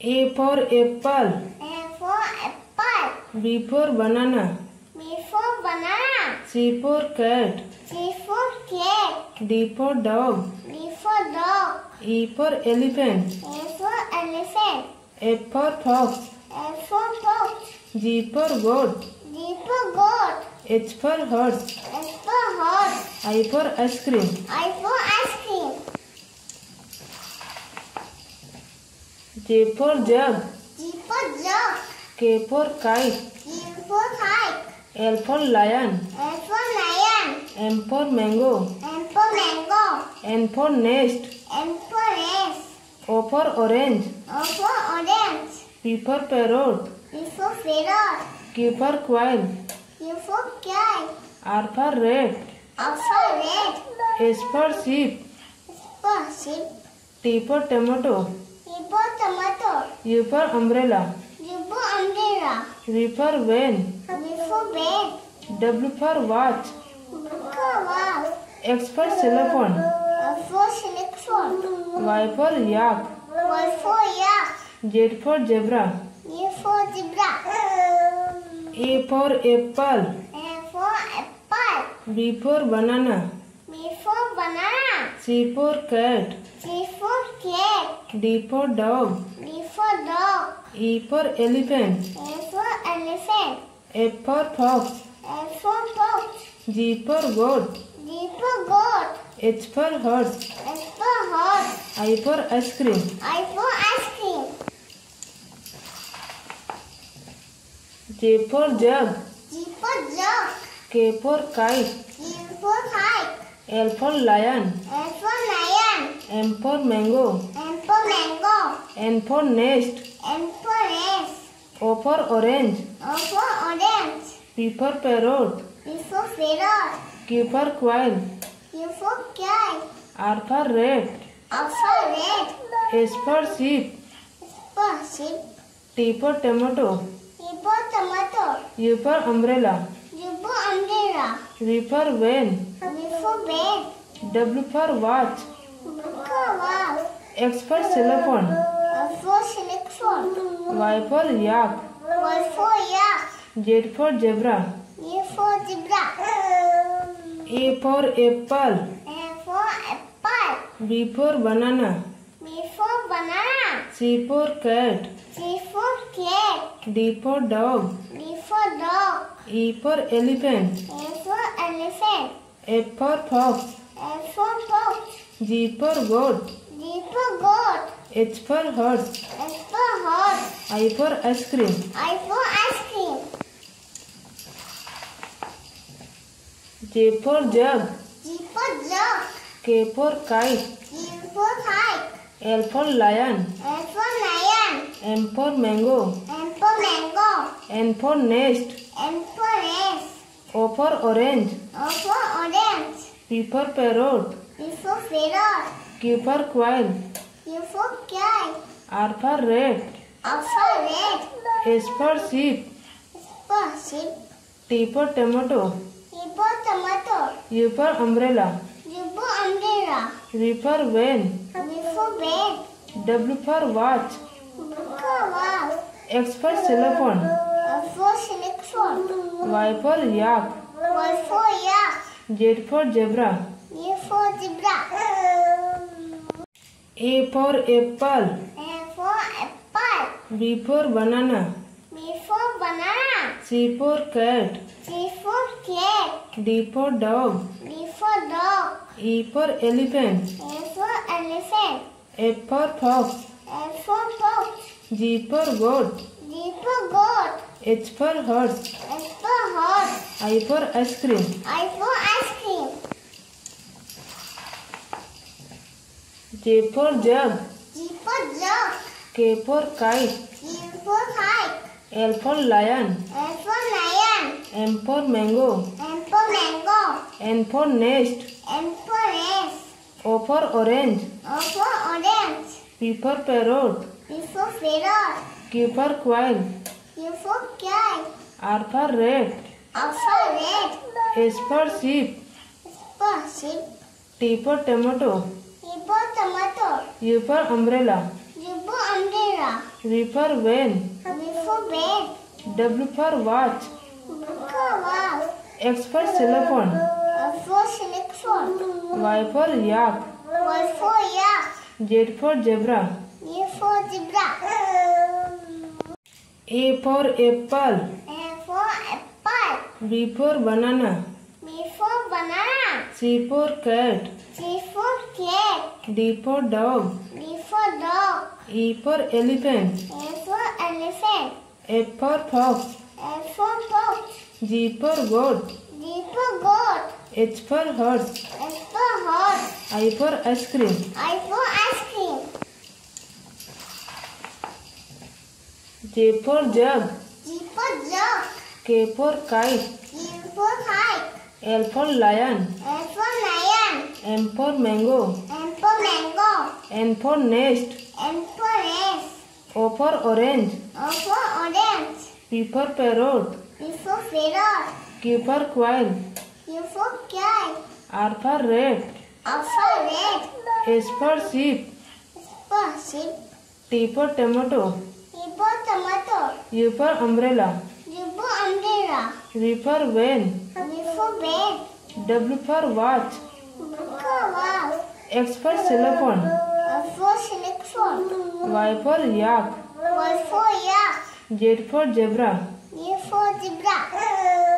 A for apple. A for apple. B for banana. B for banana. C for cat. C for cat. D for dog. D for dog. E for elephant. A for elephant. F for fox. F for fox. G for goat. G for goat. H for horse. H for horse. I for ice cream. I for ice cream. J for jug. G for jug. K for kite. G for kite. L for lion. L for lion. M for mango. M for mango. N for nest. N for nest. O for orange. O for orange. P for parrot. P for parrot. Q for quail. Q for kite. R for rat. R for rat. S for sheep. S for sheep. T for tomato. T for tomato. U for umbrella. U for umbrella. V for van. V for van. W for watch. W for watch. X for xylophone. X for xylophone. Y for yak. Y for yak. Z for zebra. Z for zebra. A for apple. A for apple. B for banana. B for banana. C for cat. C for cat. D for dog. D for dog. E for elephant. A for elephant. F for fox. F for fox. G for goat. G for goat. H for horse. H for horse. I for ice cream. I for ice cream. J for jug. G for jug. K for kite. G for kite. L for lion. L for lion. M for mango. M for mango. N for nest. N for nest. O for orange. O for orange. P for parrot. P for parrot. Q for quail. Q for kite. R for rat. R for rat. S for sheep. S for sheep. T for tomato. T for tomato. U for umbrella. U for umbrella. V for van. V for van. W for watch. W for watch. X for xylophone. X for xylophone. Y for yak. Y for yak. Z for zebra. Z for zebra. A for apple. A for apple. B for banana. B for banana. C for cat. C for cat. D for dog. D for dog. E for elephant. A for elephant. F for fox. F for fox. G for goat. G for goat. H for horse. H for horse. I for ice cream. I for ice cream. J for jug. G for jug. K for kite. G for kite. L for lion. L for lion. M for mango. M for mango. N for nest. N for nest. O for orange. O for orange. P for parrot. P for parrot. Q for quail. Q for kite. R for rat. R for rat. S for sheep. S for sheep. T for tomato. T for tomato. U for umbrella. U for umbrella. V for van. V for van. W for watch. W for watch. X for xylophone. X for xylophone. Y for yak. Y for yak. Z for zebra. Z for zebra. A for apple. A for apple. B for banana. B for banana. C for cat. C for cat. D for dog. D for dog. E for elephant. A for elephant. F for fox. F for fox. G for goat. G for goat. H for horse. H for horse. I for ice cream. I for ice cream. J for jug. G for jug. K for kite. G for kite. L for lion. L for lion. M for mango. M for mango. N for nest. N for nest. O for orange. O for orange. P for parrot. P for parrot. Q for quail. Q for kite. R for rat. R for rat. S for sheep. S for sheep. T for tomato. T for tomato. U for umbrella. U for umbrella. V for van. V for van. W for watch. Wow. X for xylophone. For selection. Y for yak. Y for yak. Z for zebra. Z for zebra. A for apple. A for apple. B for banana. B for banana. C for cat. C for cat. D for dog. D for dog. E for elephant. A for elephant. F for fox. F for fox. G for goat. G for goat. H for horse. H for horse. I for ice cream. I for ice cream. J for jug. G for jug. K for kite. G for kite. L for lion. L for lion. M for mango. M for mango. N for nest. M for nest. O for orange. O for orange. P for parrot. P for parrot. Q for quail. Q for kite. R for rat. R for rat. S for sheep. S for sheep. T for tomato. T for tomato. U for umbrella. U for umbrella. V for van. V for van. W for watch. V for watch. X for xylophone. F for selection. Y for yak. Y for yak. Z for zebra. Z for zebra.